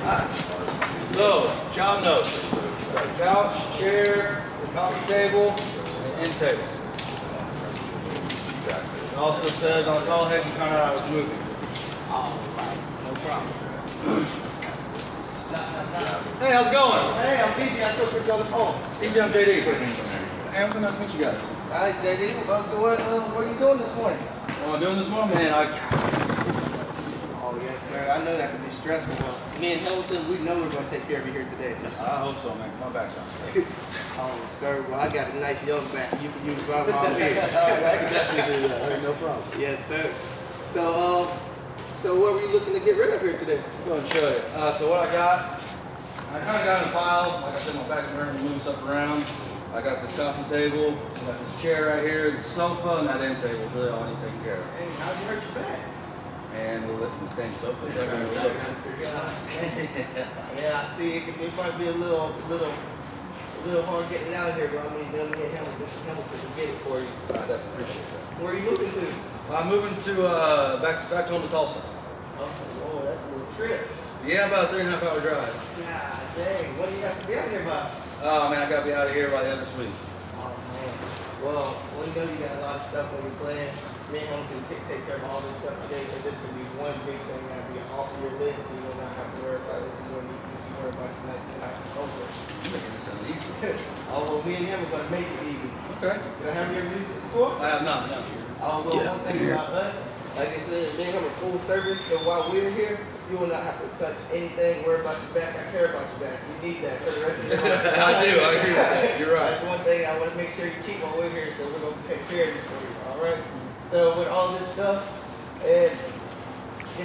So, job notes. Got a couch, chair, a coffee table, and end tables. It also says on the call head you found out I was moving. Oh, no problem. Hey, how's it going? Hey, I'm BJ. I still picked you on the phone. DJ, I'm JD. Hey, I'm nice to meet you guys. Hi, JD. So what are you doing this morning? What I'm doing this morning, man, Oh, yes, sir. I know that can be stressful. Me and Hamilton, we know we're going to take care of you here today. I hope so, man. My back's on. Oh, sir. Well, I got a nice young back. You can use right around here. I can definitely do that. No problem. Yes, sir. So what were you looking to get rid of here today? Go ahead and show you. So what I kind of got in a pile. Like I said, my back burner, move stuff around. I got this coffee table, I got this chair right here, the sofa, and that end table is really all I need taken care of. Hey, how'd you hurt your back? And we'll lift this dang sofa. It's like it looks. Yeah, I see. It might be a little hard getting out of here, but I mean, me and Hamilton can get it for you. I definitely appreciate that. Where are you moving to? I'm moving to back home to Tulsa. Oh, that's a little trip. Yeah, about a 3.5 hour drive. God dang, what do you have to be out here by? Oh man, I gotta be out of here by the end of this week. Oh man. Well, you know you got a lot of stuff on your plan. Me and Hamilton can take care of all this stuff today, so this can be one big thing that'll be off your list. You will not have to worry about this again. You can worry about your nice house in Tulsa. You're making this sound easy. Oh, well, me and him are gonna make it easy. Okay. Have you ever used this before? I have not. No. Oh, well, one thing about us, like I said, me and him are full service, so while we're here, you will not have to touch anything, worry about your back. I care about your back. You need that for the rest of your life. I do. I agree with that. You're right. That's one thing I want to make sure you keep while we're here, so we're going to take care of this for you, all right? So with all this stuff, and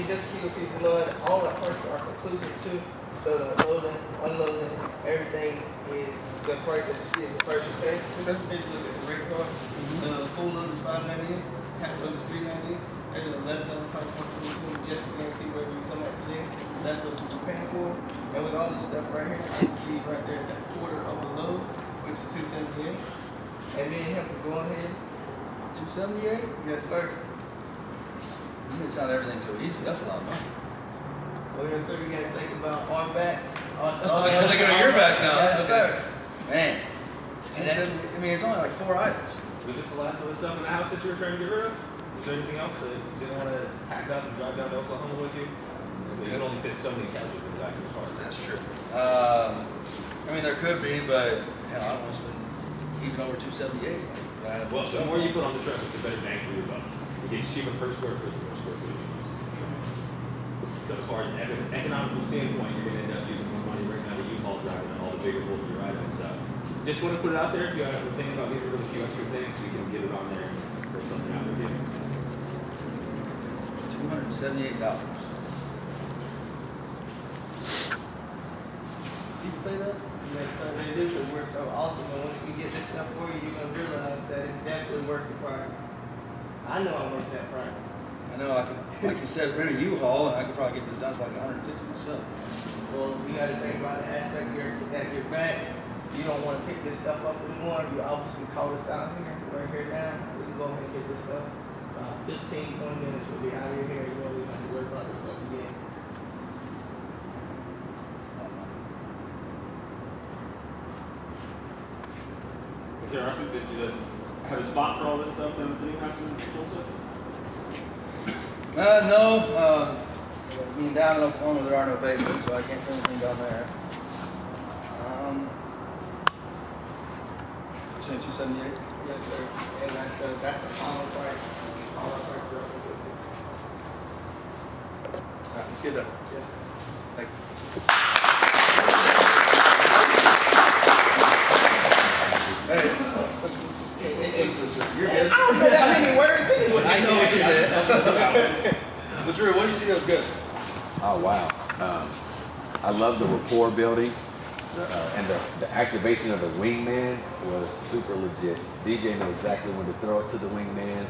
just to keep a piece of mind, all our parts are conclusive too. So the loading, unloading, everything is the price that you see in the purchase tag. So let's basically look at the rate card. Full load is $5.98, half load is $3.98. There's an $11 price point just to guarantee where you come at today. That's what you're paying for. And with all this stuff right here, I can see right there that quarter of the load, which is $278. And me and him can go ahead. 278? Yes, sir. You made it sound everything so easy. That's a lot of money. Well, yes, sir. We got to think about our backs. I'm thinking of your backs now. Yes, sir. Man. 270. I mean, it's only like 4 items. Was this the last of the stuff in the house that you were trying to get rid of? Was there anything else that you didn't want to pack up and drive down to Oklahoma with you? You can only fit so many couches in the back of the car. That's true. I mean, there could be, but hell, I don't want to spend even over 278. Like, Well, the more you put on the truck, the better bang for your buck. It gets cheaper per square foot, the more square foot you use. So as far as an economical standpoint, you're going to end up using more money right now to use all driving and all the bigger bulkier items. Just want to put it out there. If you have a thing about getting rid of a few extra things, we can get it on there and throw something out there. $278. People pay that? Yes, sir, they do, because we're so awesome. And once we get this stuff for you, you're going to realize that it's definitely worth the price. I know I'm worth that price. I know I could, like you said, rent a U-Haul, and I could probably get this done for like $150 myself. Well, you got to think about the aspect that you're back. You don't want to pick this stuff up anymore. You obviously call us out here. We're here now. We can go ahead and get this stuff. 15, 20 minutes, we'll be out of your hair. You won't even have to worry about this stuff again. It's a lot of money. Okay, Arthur, did you have a spot for all this stuff in the new house in Tulsa? No. I mean, down in Oklahoma, there are no basements, so I can't put anything down there. You're saying 278? Yes, sir. And that's the final price. All our prices are up. All right, let's get done. Yes, sir. Thank you. You're good. I don't know that many words anyway. I know what you did. But Drew, what did you see that was good? Oh, wow. I love the rapport building. And the activation of the wingman was super legit. DJ knew exactly when to throw it to the wingman.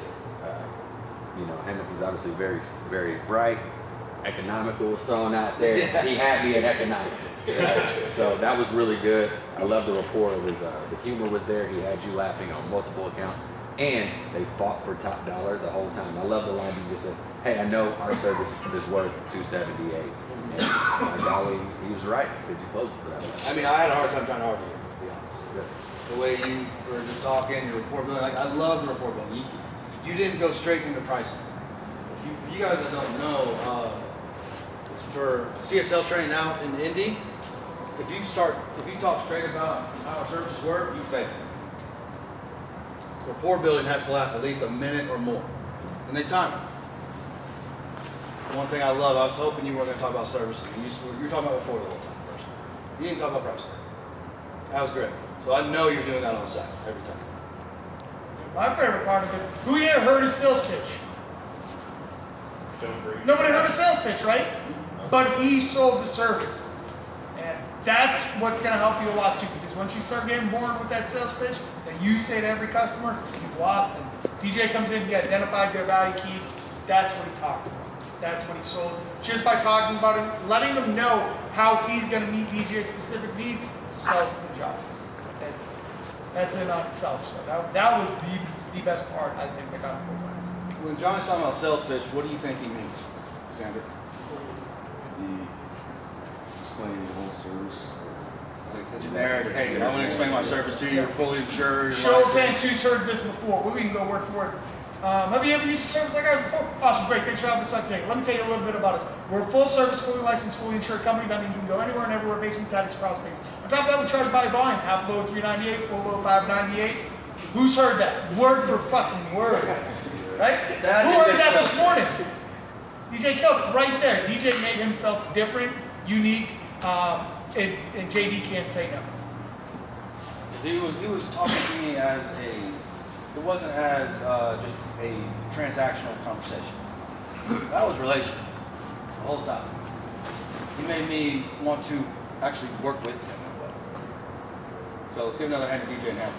You know, Hamilton's obviously very, very bright. Economical was thrown out there. Yeah. He had me at economical. So that was really good. I love the rapport. It was, the humor was there. He had you laughing on multiple accounts. And they fought for top dollar the whole time. I love the line you just said, hey, I know our service is worth $278. My golly, he was right. Did you close it for that? I mean, I had a hard time trying to argue, to be honest. Good. The way you were just talking, your report building, like, I love the report building. You didn't go straight into pricing. If you guys that don't know, for CSL training out in Indy, if you talk straight about how our services work, you fail. Rapport building has to last at least a minute or more. And they time it. One thing I love, I was hoping you were going to talk about services. You were talking about rapport the whole time first. You didn't talk about pricing. That was great. So I know you're doing that on site every time. My favorite part of it, who here heard a sales pitch? Don't agree. Nobody heard a sales pitch, right? But he sold the service. And that's what's going to help you a lot too, because once you start getting bored with that sales pitch that you say to every customer, you've lost them. DJ comes in, he identified their value keys. That's what he talked about. That's what he sold. Just by talking about it, letting them know how he's going to meet DJ's specific needs, solves the job. That's it on itself. So that was the best part, I think, that got it for When John's talking about sales pitch, what do you think he means, Sandra? Explaining the whole service. Like the generic, hey, I'm going to explain my service to you, you're fully insured. Show of hands who's heard this before. We can go word for word. Have you ever used a service like ours before? Awesome, great. Thanks for having us on today. Let me tell you a little bit about us. We're a full service, fully licensed, fully insured company. That means we can go anywhere and everywhere, basement, status, crawl space. On top of that, we charge by volume. Half load $398, full load $598. Who's heard that? Word for fucking word. Right? Who heard that this morning? DJ killed it right there. DJ made himself different, unique, and JD can't say no. He was talking to me as it wasn't as just a transactional conversation. That was relational the whole time. He made me want to actually work with him in a way. So let's give another hand to DJ now.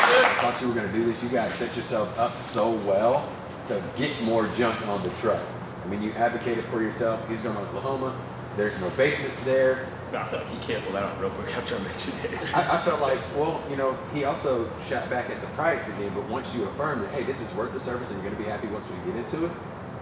I thought you were going to do this. You guys set yourselves up so well to get more junk on the truck. I mean, you advocated for yourself. He's going to Oklahoma. There's no basements there. I feel like he canceled out real quick after I mentioned it. I felt like, well, you know, he also shot back at the price again, but once you affirmed that, hey, this is worth the service and you're going to be happy once we get into it,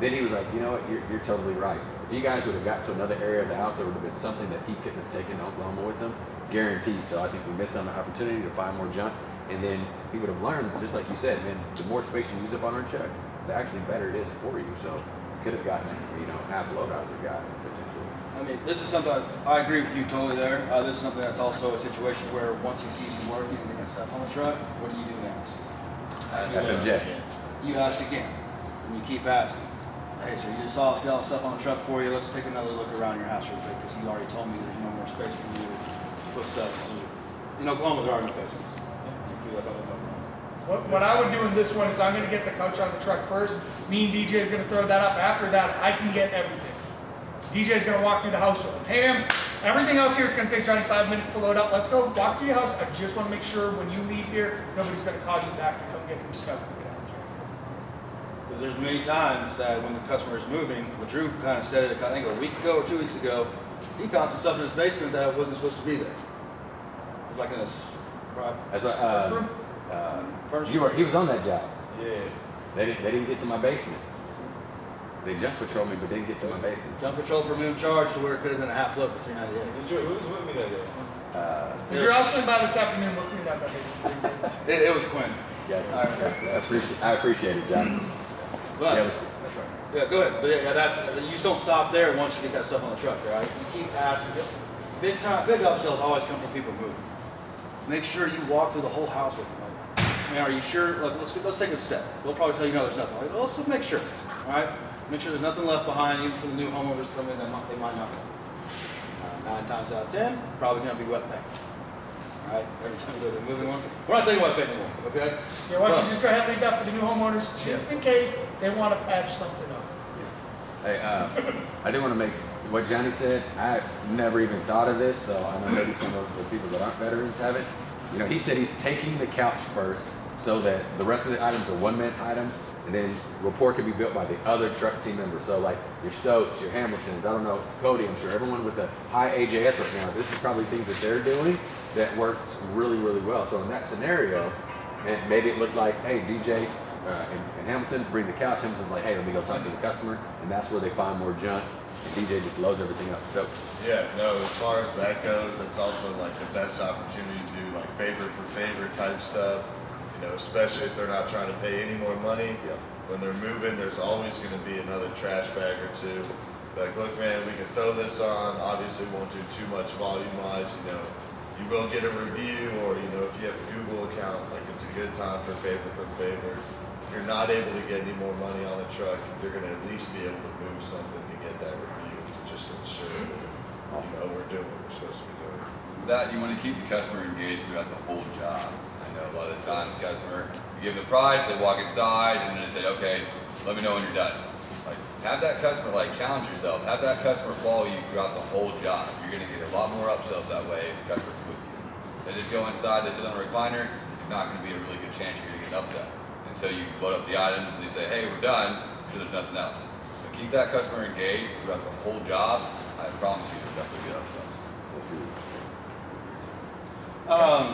then he was like, you know what, you're totally right. If you guys would have got to another area of the house, there would have been something that he couldn't have taken to Oklahoma with him, guaranteed. So I think we missed on the opportunity to find more junk, and then he would have learned, just like you said, man, the more space you use up on our truck, the actually better it is for you. So could have gotten, you know, half load out of the guy, potentially. I mean, this is something I agree with you totally there. This is something that's also a situation where once he sees you working and getting stuff on the truck, what do you do next? FMJ. You ask again, and you keep asking. Hey, sir, you just saw us get all the stuff on the truck for you. Let's take another look around your house real quick because you already told me there's no more space for you to put stuff. So, in Oklahoma, there are no basements. You do that all over. What I would do in this one is I'm going to get the couch on the truck first. Me and DJ is going to throw that up. After that, I can get everything. DJ is going to walk through the house with him. Hey, man, everything else here is going to take Johnny 5 minutes to load up. Let's go walk through your house. I just want to make sure when you leave here, nobody's going to call you back to come get some stuff. Because there's many times that when the customer is moving, Drew kind of said it, I think a week ago or 2 weeks ago, he found some stuff in his basement that wasn't supposed to be there. It was like in a That's what, furniture. he was on that job. Yeah. They didn't get to my basement. They junk patrolled me, but didn't get to my basement. Junk patrol for minimum charge to where it could have been a half load for $398. Who was with me that day? If you're out swing by this afternoon, we'll clean up that basement. It was Quinn. Yeah, All right. I appreciate it, John. But, Yeah, that's right. yeah, go ahead. But yeah, you just don't stop there once you get that stuff on the truck, right? You keep asking. Big upsells always come from people moving. Make sure you walk through the whole house with them. Like, I mean, are you sure? Let's take a step. They'll probably tell you no, there's nothing. Like, well, let's make sure. All right. Make sure there's nothing left behind, even for the new homeowners to come in. They might not. 9 times out of 10, probably going to be wet paint. All right. Every time you go to a moving one, we're not taking wet paint anymore. Okay. Yeah, why don't you just go ahead and leave that for the new homeowners, just in case they want to patch something up. Hey, I do want to make what Johnny said. I never even thought of this, so I know maybe some of the people that aren't veterans have it. You know, he said he's taking the couch first so that the rest of the items are one-man items, and then rapport can be built by the other truck team members. So like your Stokes, your Hamiltons, I don't know, Cody, I'm sure everyone with the high AJS right now, this is probably things that they're doing that works really, really well. So in that scenario, and maybe it looked like, hey, DJ and Hamilton bring the couch. Hamilton's like, hey, let me go talk to the customer, and that's where they find more junk. and DJ just loads everything up. So, Yeah, no, as far as that goes, that's also like the best opportunity to do like favor for favor type stuff. You know, especially if they're not trying to pay any more money. yeah. When they're moving, there's always going to be another trash bag or two. Like, look, man, we can throw this on. Obviously, won't do too much volume-wise. You know, you will get a review, or you know, if you have a Google account, like it's a good time for favor for favor. If you're not able to get any more money on the truck, you're going to at least be able to move something to get that review to just ensure that you know we're doing what we're supposed to be doing. That you want to keep the customer engaged throughout the whole job. I know a lot of the times customer, you give them the price, they walk inside, and then they say, okay, let me know when you're done. Like, have that customer, like, challenge yourself, have that customer follow you throughout the whole job. You're going to get a lot more upsells that way if the customer's with you. They just go inside, they sit on a recliner, it's not going to be a really good chance you're going to get an upsell. Until you load up the items and they say, hey, we're done, so there's nothing else. But keep that customer engaged throughout the whole job. I promise you there's definitely good upsells.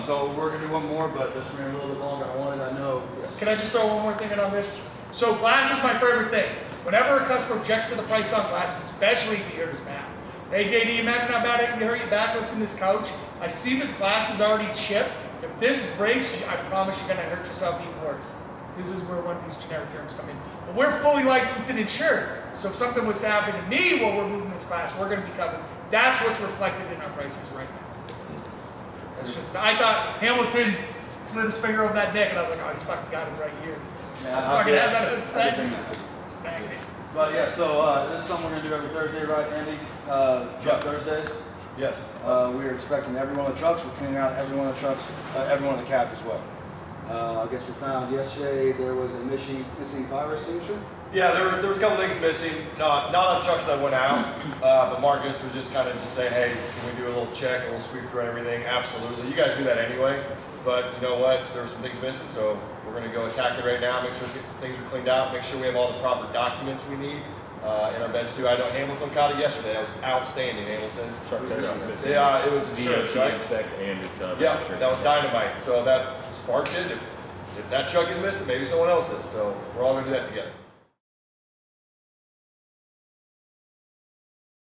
So we're gonna do one more, but this ran a little bit longer than I wanted, I know. Yes. Can I just throw one more thing in on this? So glass is my favorite thing. Whenever a customer objects to the price on glass, especially if you hear his mouth. Hey JD, imagine how bad you hurt your back lifting this couch. I see this glass is already chipped. If this breaks, I promise you're gonna hurt yourself even worse. This is where one of these generic terms come in. But we're fully licensed and insured. So if something was to happen to me while we're moving this glass, we're gonna be covered. That's what's reflected in our prices right now. That's just, I thought Hamilton slid his finger over that neck and I was like, oh, he's fucking got it right here. Yeah, I'm fucking have that I inside. did think that. It's stagnant. But yeah, so this is something we're gonna do every Thursday, right, Andy? Truck Thursdays. Yes. We are inspecting every one of the trucks. We're cleaning out every one of the trucks, every one of the cab as well. I guess we found yesterday there was a missing fire extinguisher. Yeah, there was a couple things missing. Not on trucks that went out, but Marcus was just kind of just saying, hey, can we do a little check, a little sweep through everything? Absolutely. You guys do that anyway. But you know what? There were some things missing, so we're going to go attack it right now. Make sure things are cleaned out. Make sure we have all the proper documents we need in our beds too. I know Hamilton caught it yesterday. That was outstanding, Hamilton. Yeah, it was insurance, right? Inspect and it's Yeah, that was dynamite. So that sparked it. If that truck is missing, maybe someone else is. So we're all going to do that together.